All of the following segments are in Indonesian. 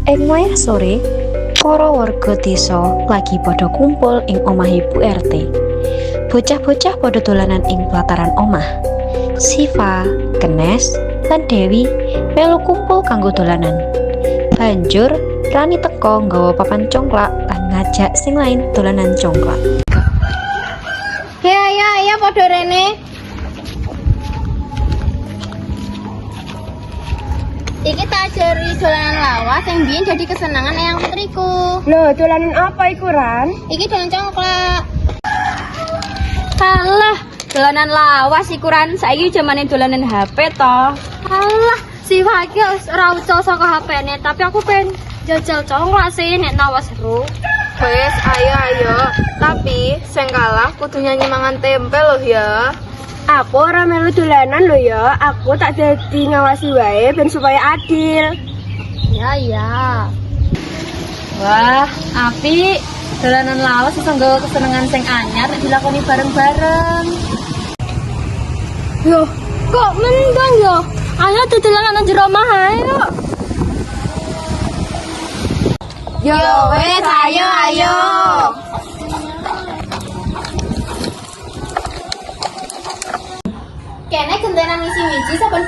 Ing wayah sore, para warga desa lagi padha kumpul ing omah Ibu RT. Bocah-bocah padha dolanan ing pelataran omah. Siva, Kenes, lan Dewi melu kumpul kanggo dolanan. Banjur Rani teko nggawa papan congklak lan ngajak sing lain dolanan congklak. Ayo padha rene. Iki tak ajari dolanan lawas yang biyen jadi kesenangan eyang putriku. Loh, dolanan apa iku, Ran? Iki dolanan congklak. Alah, dolanan lawas iku Ran, saiki jamane dolanan HP to. Alah, si Waki ora ucul saka HP-ne, tapi aku pengen jajal congklak sih nek lawas seru. Wes, ayo. Tapi sing kalah kudu nyanyi mangan tempe loh ya. Aku ora melu dolanan loh ya. Aku tak jadi ngawasi wae ben supaya adil. Ya. Wah, api dolanan lawas iso nggawa kesenengan sing anyar nek dilakoni bareng-bareng. Loh, kok mendang yo? Ayo dolanan nang jero omah ayo. Yo wes, ayo. Kene gentenan isi wiji saben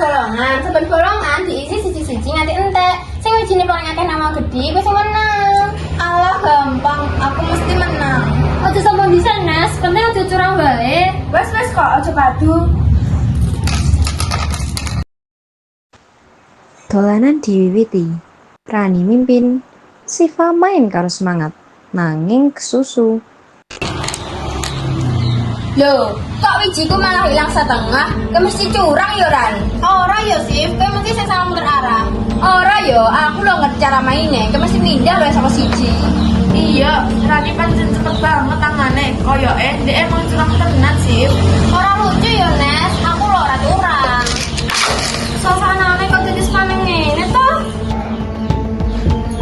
bolongan diisi siji-siji nganti entek. Sing wijine paling akeh nama gedhi kuwi sing menang. Alah gampang, aku mesti menang. Aja sombong bisa Nes, penting aja curang bae. Wes kok aja padu. Dolanan diwiwiti. Rani mimpin, Siva main karo semangat, nanging kesusu. Loh, kok wijiku malah hilang setengah? Kayak mesti curang ya, Ran? Ora ya, Sif. Kayak mesti saya salah muter arah. Ora ya, aku lo ngerti cara mainnya. Kayak mesti pindah loh sama siji. Iya, Rani pancen cepet banget tangane. Koyoke dia emang curang tenan, Sif. Ora lucu ya, Nes. Aku lo ora curang. Suasanane kok jadi sepaneng ngene toh?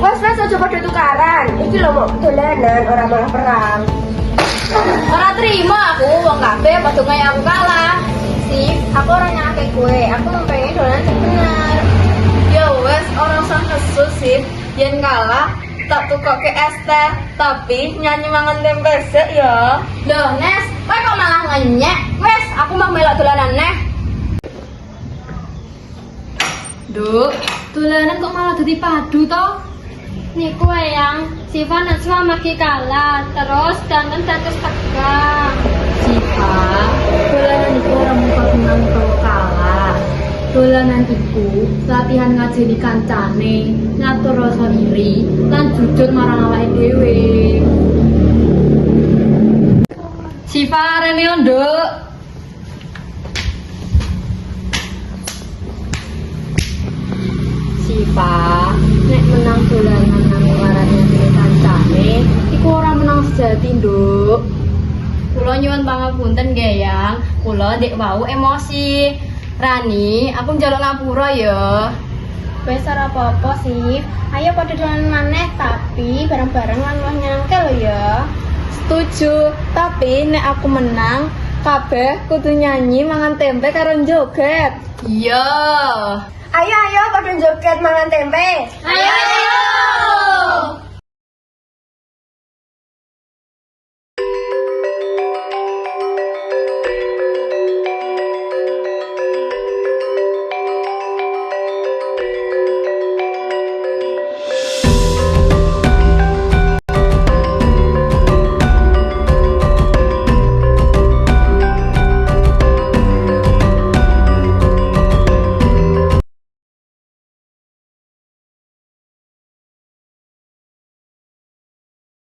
Wes aja pada tukaran. Iki lho mau dolanan ora malah perang. Ora terima aku, wong kabeh padha kaya aku kalah. Sif, aku ora nyake kue. Aku mau pengen dolanan sing bener. Ya wes, orang sang kesu Sif. Yen kalah tak tukoke es teh, tapi nyanyi mangan tempe sik ya. Loh, Nes, kowe kok malah ngenyek? Wes, aku mau melok dolanan neh. Duk, dolanan kok malah dadi padu toh? Niku yang Siva Najwa maki kalah, terus danten dados tegang. Siva, dolanan iku ora mung kagungan utawa kalah. Dolanan iku latihan ngajeni kancane, ngatur rasa iri, lan jujur marang awake dhewe. Siva rene nduk. Siva, nek menang dolanan nang warane kancane, iku ora menang sejati, Nduk. Kula nyuwun pangapunten nggih, Yang. Kula ndek wau emosi. Rani, aku njaluk ngapura ya. Wes ora apa-apa sih. Ayo padha dolanan maneh, tapi bareng-bareng lan luwih nyangke lho ya. Setuju, tapi nek aku menang, kabeh kudu nyanyi mangan tempe karo joget. Iya. Ayo pada joget mangan tempe. Ayo.